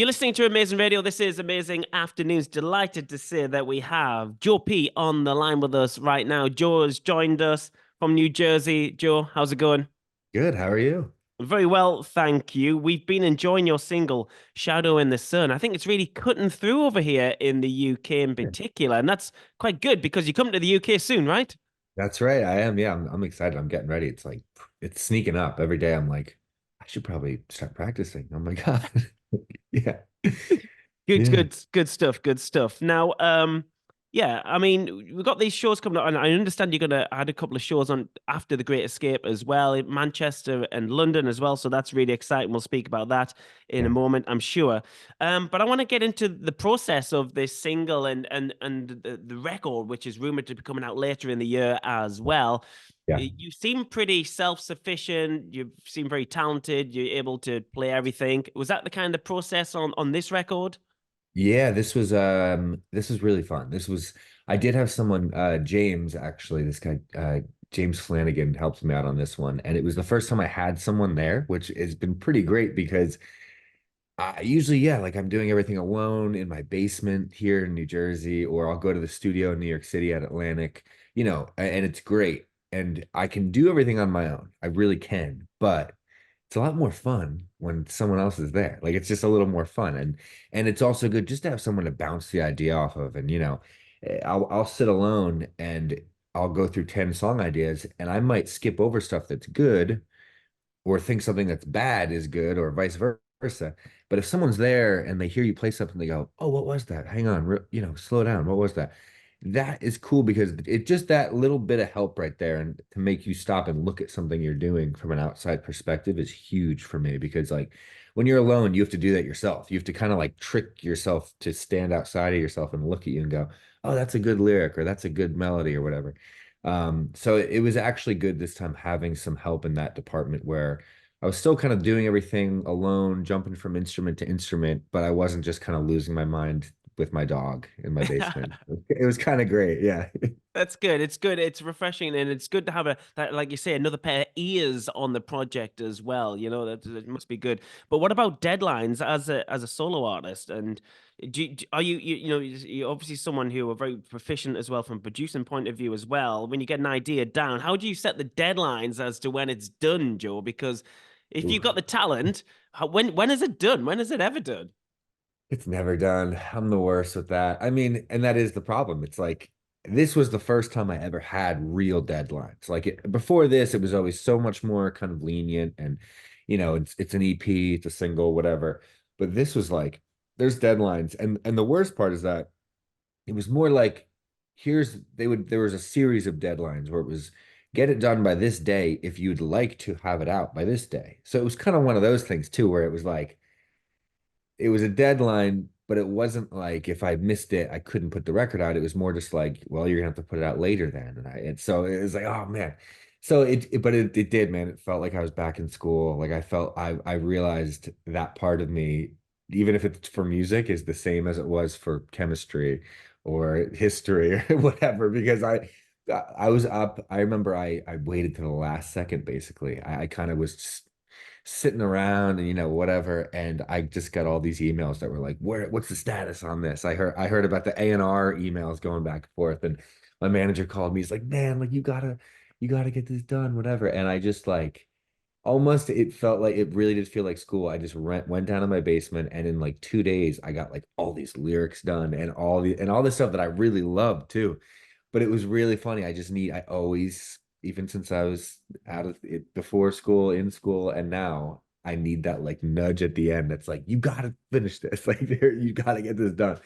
You're listening to Amazing Radio. This is Amazing Afternoons. Delighted to say that we have Joe P on the line with us right now. Joe has joined us from New Jersey. Joe, how's it going? Good. How are you? Very well, thank you. We've been enjoying your single, Shadow in the Sun. I think it's really cutting through over here in the UK in Yeah. particular, and that's quite good because you come to the UK soon, right? That's right. I am. Yeah, I'm excited. I'm getting ready. It's like it's sneaking up every day. I'm like, I should probably start practicing. Oh my God. Yeah. Good, Yeah. good, good stuff. Good stuff. Now, yeah, I mean, we've got these shows coming up, and I understand you're gonna add a couple of shows on after the Great Escape as well, in Manchester and London as well. So that's really exciting. We'll speak about that in a Yeah. moment, I'm sure. But I want to get into the process of this single and the record, which is rumored to be coming out later in the year as well. Yeah. You seem pretty self-sufficient. You seem very talented. You're able to play everything. Was that the kind of process on this record? Yeah, this was really fun. This was I did have someone James actually, this guy James Flanagan helped me out on this one. And it was the first time I had someone there, which has been pretty great because I usually, yeah, like I'm doing everything alone in my basement here in New Jersey, or I'll go to the studio in New York City at Atlantic, and it's great. And I can do everything on my own. I really can, but it's a lot more fun when someone else is there. Like it's just a little more fun. And it's also good just to have someone to bounce the idea off of. And I'll sit alone and I'll go through 10 song ideas and I might skip over stuff that's good or think something that's bad is good or vice versa. But if someone's there and they hear you play something, they go, "Oh, what was that? Hang on, slow down. What was that?" That is cool because it just that little bit of help right there and to make you stop and look at something you're doing from an outside perspective is huge for me because like when you're alone, you have to do that yourself. You have to kind of like trick yourself to stand outside of yourself and look at you and go, "Oh, that's a good lyric or that's a good melody or whatever." So it was actually good this time having some help in that department where I was still kind of doing everything alone, jumping from instrument to instrument, but I wasn't just kind of losing my mind with my dog in my basement. It was kind of great. Yeah. That's good. It's good. It's refreshing, and it's good to have that, like you say, another pair of ears on the project as well. You know that must be good. But what about deadlines as a solo artist? And are you're obviously someone who are very proficient as well from a producing point of view as well. When you get an idea down, how do you set the deadlines as to when it's done, Joe? Because if you've got Oof. the talent, when is it done? When is it ever done? It's never done. I'm the worst with that. I mean, and that is the problem. It's like this was the first time I ever had real deadlines. Before this, it was always so much more kind of lenient and it's an EP, it's a single, whatever. But this was like there's deadlines and the worst part is that it was more like there was a series of deadlines where it was get it done by this day if you'd like to have it out by this day. So it was kind of one of those things too where it was like it was a deadline, but it wasn't like if I missed it, I couldn't put the record out. It was more just like, well, you're gonna have to put it out later then. And so it was like, oh man. So it did, man. It felt like I was back in school. Like I realized that part of me, even if it's for music, is the same as it was for chemistry or history or whatever. Because I was up. I remember I waited to the last second, basically. I kind of was sitting around and whatever and I just got all these emails that were like what's the status on this. I heard about the A&R emails going back and forth and my manager called me. He's like, man, like you gotta get this done, whatever. And I just like almost it felt like it really did feel like school. I just went down to my basement and in like 2 days I got like all these lyrics done and all this stuff that I really loved too. But it was really funny. I always, even since I was out of it before school, in school, and now I need that like nudge at the end that's like, you gotta finish this. Like you gotta get this done.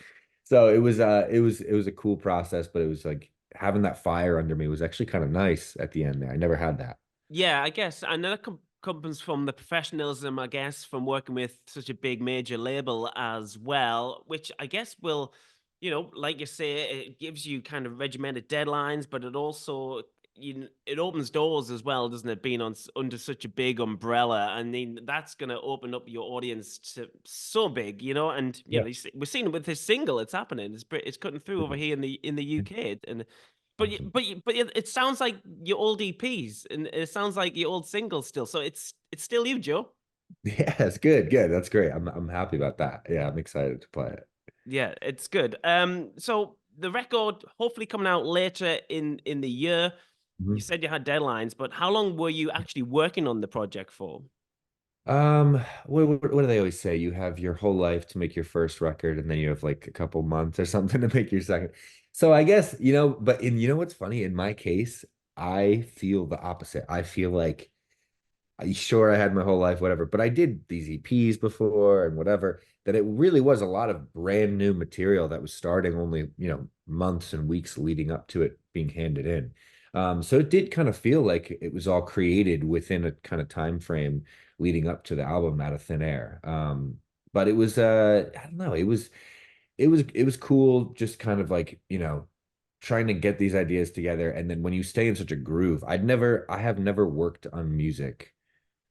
So it was a cool process, but it was like having that fire under me was actually kind of nice at the end there. I never had that. Yeah, I guess, and that comes from the professionalism, I guess, from working with such a big major label as well, which I guess will, like you say, it gives you kind of regimented deadlines, but it also it opens doors as well, doesn't it? Being under such a big umbrella, I mean, that's going to open up your audience to so big, and Yeah. we're seeing it with this single. It's happening. It's cutting through over here in the UK, and it sounds like your old EPs, and it sounds like your old singles still. So it's still you, Joe. Yeah, it's good, good. That's great. I'm happy about that. Yeah, I'm excited to play it. Yeah, it's good. So the record hopefully coming out later in the year. You Mhm. said you had deadlines, but how long were you actually working on the project for? what do they always say? You have your whole life to make your first record, and then you have like a couple months or something to make your second. So I guess, but you know what's funny? In my case, I feel the opposite. I feel like sure I had my whole life, whatever, but I did these EPs before and whatever, that it really was a lot of brand new material that was starting only, months and weeks leading up to it being handed in. So it did kind of feel like it was all created within a kind of time frame leading up to the album out of thin air. But it was I don't know, it was cool just kind of like, trying to get these ideas together. And then when you stay in such a groove, I have never worked on music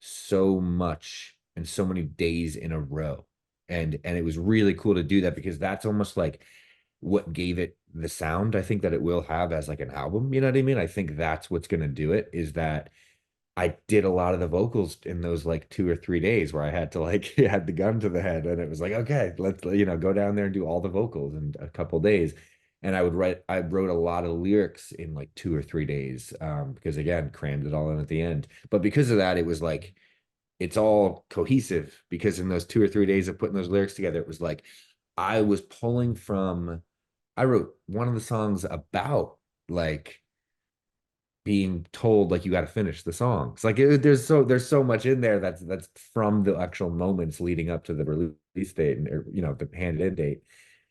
so much and so many days in a row. And it was really cool to do that because that's almost like what gave it the sound I think that it will have as like an album. You know what I mean? I think that's what's going to do it is that I did a lot of the vocals in those like 2 or 3 days where I had to like had the gun to the head and it was like, okay, let's go down there and do all the vocals in a couple days. And I wrote a lot of lyrics in like 2 or 3 days, because again, crammed it all in at the end. But because of that, it was like it's all cohesive because in those 2 or 3 days of putting those lyrics together, it was like I was pulling from, I wrote one of the songs about like being told like you got to finish the songs. Like there's so much in there that's from the actual moments leading up to the release date and or, the handed in date.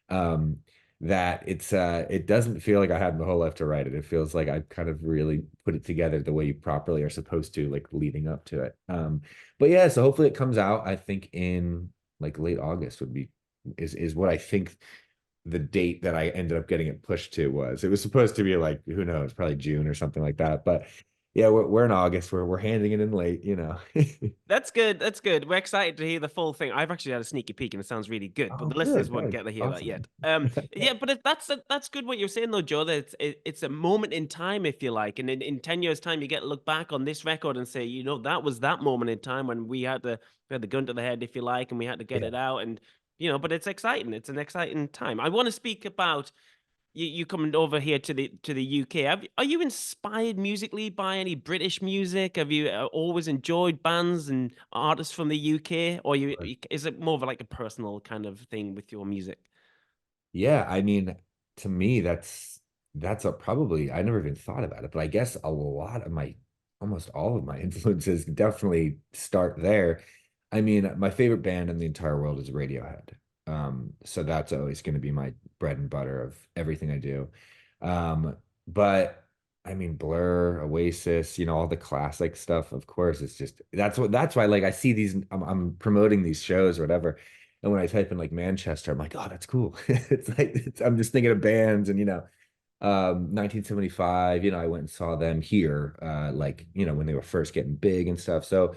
Um, that it doesn't feel like I had my whole life to write it. It feels like I kind of really put it together the way you properly are supposed to, like leading up to it. But yeah, so hopefully it comes out, I think in like late August would be is what I think the date that I ended up getting it pushed to was. It was supposed to be like, who knows, probably June or something like that. But yeah, we're in August. We're handing it in late. That's good. That's good. We're excited to hear the full thing. I've actually had a sneaky peek and it sounds really good, but Oh, the listeners good. won't Good. get to hear that Awesome. yet. Yeah, but that's good what you're saying though, Joe. That it's a moment in time, if you like, and in 10 years' time, you get to look back on this record and say, that was that moment in time when we had the gun to the head, if you like, and we had to get Yeah. it out, and but it's exciting. It's an exciting time. I want to speak about you coming over here to the UK. Are you inspired musically by any British music? Have you always enjoyed bands and artists from the UK, or is it more of like a personal kind of thing with your music? Yeah, I mean, to me, that's a probably I never even thought about it, but I guess a lot of my almost all of my influences definitely start there. I mean, my favorite band in the entire world is Radiohead. So that's always going to be my bread and butter of everything I do. But I mean, Blur, Oasis, all the classic stuff, of course, it's just that's why like I see these I'm promoting these shows or whatever. And when I type in like Manchester, I'm like, oh, that's cool. It's like I'm just thinking of bands and 1975, I went and saw them here, like, when they were first getting big and stuff. So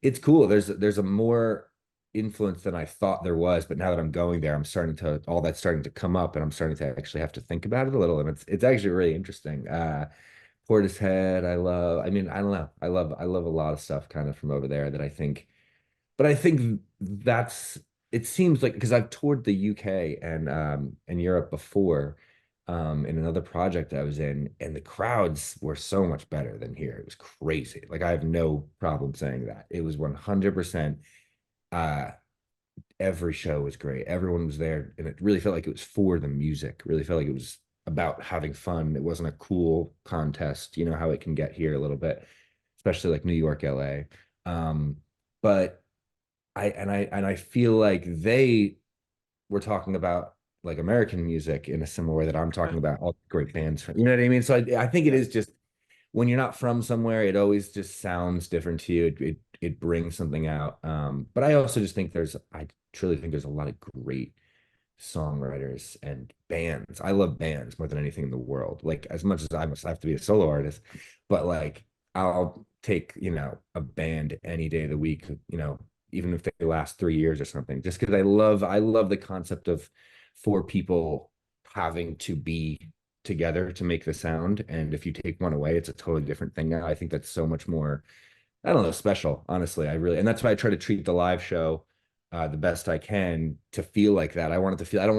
it's cool. There's a more influence than I thought there was, but now that I'm going there, I'm starting to all that's starting to come up and I'm starting to actually have to think about it a little. And it's actually really interesting. Portishead, I mean, I don't know. I love a lot of stuff kind of from over there that I think but I think that's it seems like because I've toured the UK and Europe before in another project I was in, and the crowds were so much better than here. It was crazy. Like I have no problem saying that. It was 100% uh every show was great. Everyone was there and it really felt like it was for the music. Really felt like it was about having fun. It wasn't a cool contest, how it can get here a little bit, especially like New York, LA. But I feel like they were talking about like American music in a similar way that I'm talking about all the great bands from, you know what I mean? So I think it Yeah. is just when you're not from somewhere, it always just sounds different to you. It brings something out. But I also just think I truly think there's a lot of great songwriters and bands. I love bands more than anything in the world. Like as much as I must have to be a solo artist, but like I'll take, a band any day of the week, even if they last 3 years or something, just because I love the concept of four people having to be together to make the sound. And if you take one away, it's a totally different thing now. I think that's so much more I don't know, special, honestly. I really, and that's why I try to treat the live show the best I can to feel like that. I want it to feel, I don't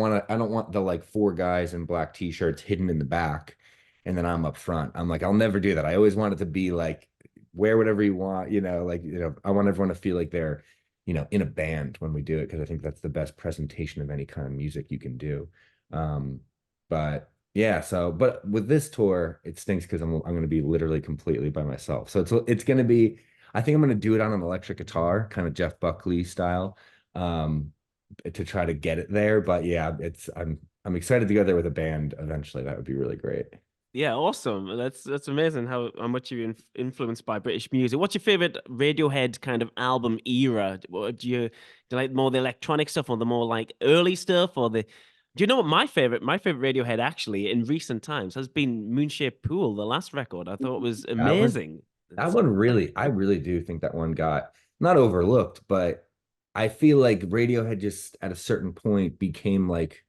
want the like four guys in black t-shirts hidden in the back and then I'm up front. I'm like, I'll never do that. I always want it to be like, wear whatever you want, I want everyone to feel like they're, in a band when we do it, because I think that's the best presentation of any kind of music you can do. Um, but yeah, but with this tour, it stinks because I'm going to be literally completely by myself. So it's going to be, I think I'm going to do it on an electric guitar, kind of Jeff Buckley style, um, to try to get it there. But yeah, I'm excited to go there with a band eventually. That would be really great. Yeah, awesome. That's amazing how much you're influenced by British music. What's your favorite Radiohead kind of album era? Do you like more the electronic stuff or the more like early stuff or the do you know what my favorite Radiohead actually in recent times has been Moonshaped Pool, the last record. I thought was That one, amazing. that It's one really, I really do think that one got not overlooked, but I feel like Radiohead just at a certain point became like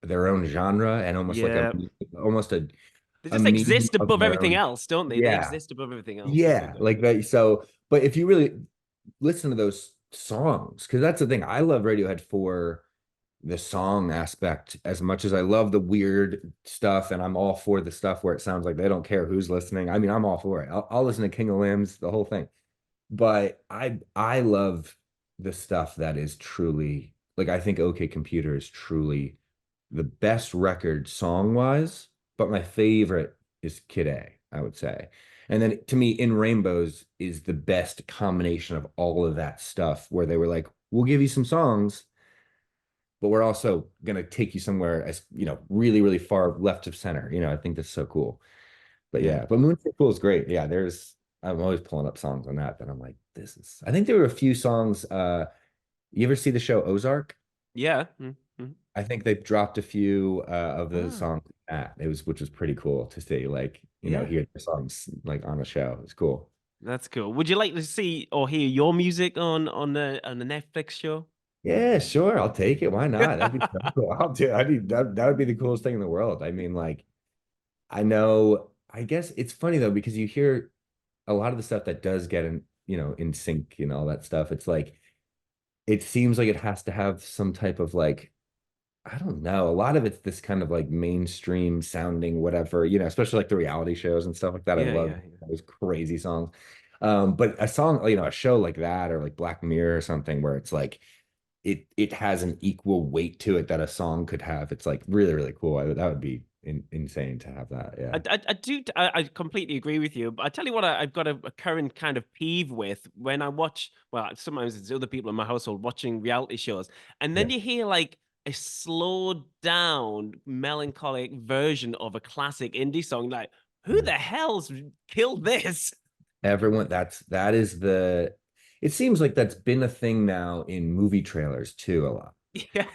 their own genre and almost like yeah. almost They a just meme exist of above their everything own. else, don't they? They Yeah. exist above everything else. That's so Yeah. good. Like that. So, but if you really listen to those songs, because that's the thing, I love Radiohead for the song aspect as much as I love the weird stuff, and I'm all for the stuff where it sounds like they don't care who's listening. I mean, I'm all for it. I'll listen to King of Limbs, the whole thing. But I love the stuff that is truly like I think OK Computer is truly the best record song wise, but my favorite is Kid A, I would say. And then to me, In Rainbows is the best combination of all of that stuff where they were like, we'll give you some songs, but we're also gonna take you somewhere as really, really far left of center. I think that's so cool. But Yeah. yeah, but Moonshaped Pool is great. Yeah, I'm always pulling up songs on that I'm like, this is I think there were a few songs. You ever see the show Ozark? Yeah. Mm. I think they dropped a few of the Ah, songs at which was pretty cool to see, like, yeah. hear the songs like on a show. It's cool. That's cool. Would you like to see or hear your music on the Netflix show? Yeah, sure. I'll take it. Why not? That'd be so cool. That would be the coolest thing in the world. I mean, like, I know, I guess it's funny though, because you hear a lot of the stuff that does get in sync and all that stuff. It's like, it seems like it has to have some type of like, I don't know. A lot of it's this kind of like mainstream sounding, whatever, especially like the reality shows and stuff like that. I Yeah, love yeah, yeah. those crazy songs. But a song, a show like that or like Black Mirror or something where it's like it has an equal weight to it that a song could have. It's like really, really cool. That would be insane to have that. Yeah. I completely agree with you. But I tell you what, I've got a current kind of peeve with when I watch. Well, sometimes it's other people in my household watching reality shows, and Yeah. then you hear like a slowed down, melancholic version of a classic indie song. Like, who Yeah. the hell's killed this? Everyone, that is it seems like that's been a thing now in movie trailers too, a lot. Yeah,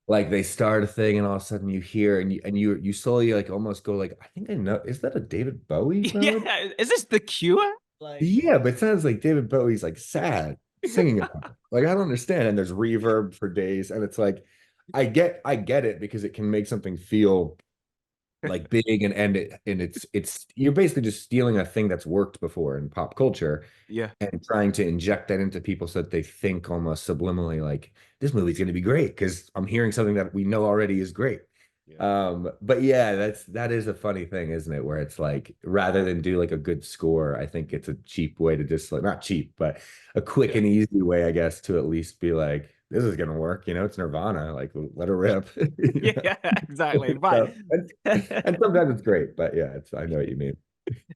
Like they start a thing and all of a sudden you hear and you slowly like almost go like, I think I know, is that a David Bowie melody? yeah. Is this The Cure? Like, Yeah, but it sounds like David Bowie's like sad singing about it. Like I don't understand. And there's reverb for days. And it's like I get it because it can make something feel like big and it's you're basically just stealing a thing that's worked before in pop culture yeah, and trying to inject that into people so that they think almost subliminally like this movie's going to be great because I'm hearing something that we know already is great. yeah, But yeah, that is a funny thing, isn't it? Where it's like rather than do like a good score, I think it's a cheap way to just like not cheap, but a quick yeah, and easy way, I guess, to at least be like, this is gonna work. It's Nirvana, like let it rip. yeah. Exactly. Right. So, and sometimes it's great, but yeah, I know what you mean.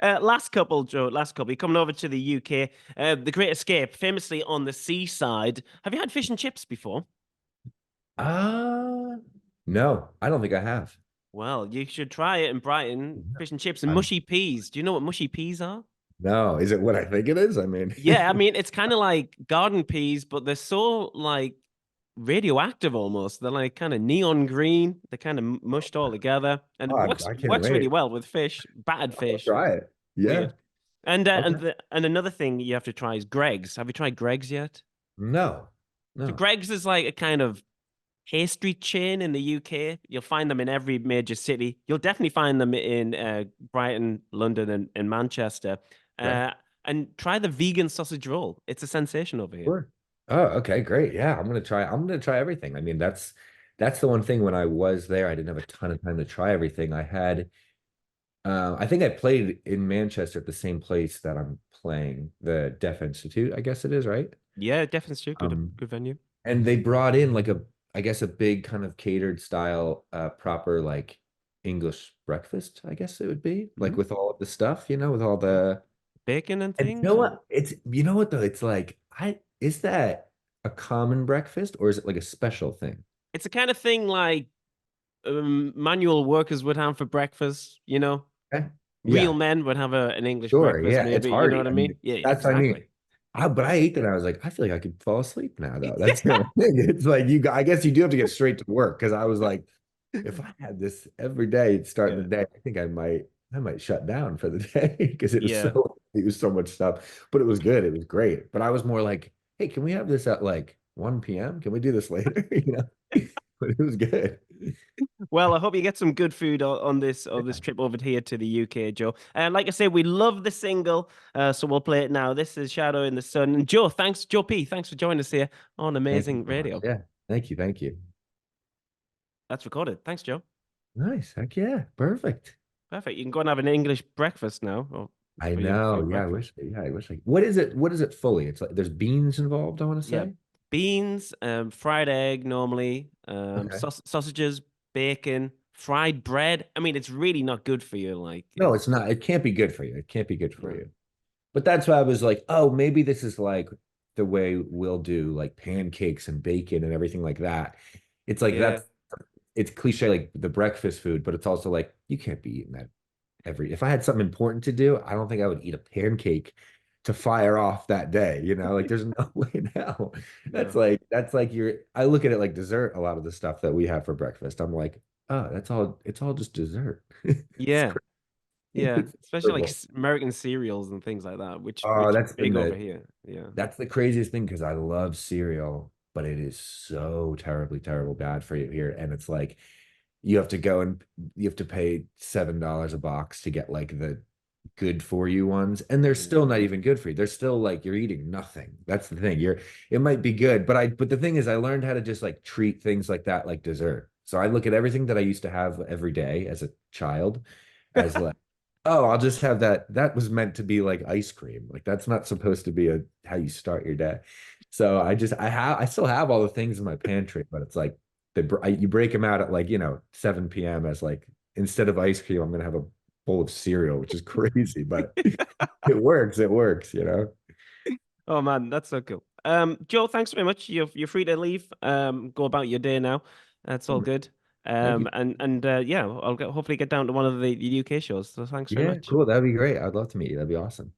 Last couple, Joe. Last couple. You're coming over to the UK. The Great Escape, famously on the seaside. Have you had fish and chips before? Uh no, I don't think I have. Well, you should try it in Brighton. Yeah. Fish and chips and I'm mushy peas. Do you know what mushy peas are? no, is it what I think it is? I mean, Yeah, I mean it's kind of like garden peas, but they're so like radioactive almost. They're like kind of neon green. They're kind of mushed all together, and oh, it works I can't works really wait. well with fish, battered I'll fish. try it. Yeah. Weird. And Okay. another thing you have to try is Greg's. Have you tried Greg's yet? No, So no. Greg's is like a kind of pastry chain in the UK. You'll find them in every major city. You'll definitely find them in Brighton, London, and Manchester. Okay. Uh, and try the vegan sausage roll. It's a sensation over here. Sure. Oh, okay, great. Yeah, I'm gonna try everything. I mean, that's the one thing when I was there, I didn't have a ton of time to try everything. I think I played in Manchester at the same place that I'm playing, the Deaf Institute, I guess it is, right? Yeah, definitely good Um, good venue. and they brought in like I guess a big kind of catered style, proper like English breakfast, I guess it would be, like Hmm. with all of the stuff, with all Yeah. the, Bacon and and you things. know And what? You know what though? It's like, is that a common breakfast or is it like a special thing? it's the kind of thing like manual workers would have for breakfast, you know? Okay. Real Yeah. men would have an English Sure, breakfast, yeah, it's maybe. You know hearty. what I I mean, mean? Yeah, that's what I mean. exactly. But I ate that. I was like, I feel like I could fall asleep now, though. That's the only thing. It's like I guess you do have to get straight to work because I was like, if I had this every day starting the Yeah. day, I think I might shut down for the day because Yeah. it was so much stuff. But it was good. It was great. But I was more like, hey, can we have this at like 1 p.m.? Can we do this later? But it was good. Well, I hope you get some good food on this trip over here to the UK, Joe. And like I say, we love the single, so we'll play it now. This is Shadow in the Sun. And Joe, thanks, Joe P. Thanks for joining us here on Thank you Amazing so much. Radio. Yeah. Thank you. Thank you. That's recorded. Thanks, Joe. Nice. Heck yeah. Perfect. Perfect. You can go and have an English breakfast now, or I for your know. Yeah, I breakfast. wish. Yeah, I wish. What is it? What is it fully? It's like there's beans involved, I want to Yeah, say. beans, fried egg normally, Okay. sausages, bacon, fried bread. I mean, it's really not good for you. Like No, it's it's not. It can't be good for you. It can't be good for no. you. But that's why I was like, oh, maybe this is like the way we'll do like pancakes and bacon and everything like that. It's like Yeah. it's cliche like the breakfast food, but it's also like you can't be eating that if I had something important to do, I don't think I would eat a pancake to fire off that day. Like there's no way in hell. That's No. like that's like I look at it like dessert, a lot of the stuff that we have for breakfast. I'm like, oh, it's all just dessert. It's Yeah. crazy. Yeah. It's Especially like horrible. American cereals and things like that, Oh, which are that's been big over the here. Yeah. that's the craziest thing because I love cereal, but it is so terribly, terrible bad for you here. And it's like you have to go and you have to pay $7 a box to get like the good for you ones. And they're Mm. still not even good for you. They're still like you're eating nothing. That's the thing. It might be good, but the thing is I learned how to just like treat things like that like dessert. So I look at everything that I used to have every day as a child as like, oh, I'll just have that. That was meant to be like ice cream. Like that's not supposed to be a how you start your day. So I still have all the things in my pantry, but it's like you break them out at like 7 p.m. as like instead of ice cream, I'm gonna have a bowl of cereal, which is crazy, but it works. It works. Oh man, that's so cool. Joe, thanks very much. You're free to leave. Go about your day now. That's all good. Thank you. And yeah, hopefully get down to one of the UK shows. So thanks very Yeah, much. cool. That'd be great. I'd love to meet you. That'd be awesome.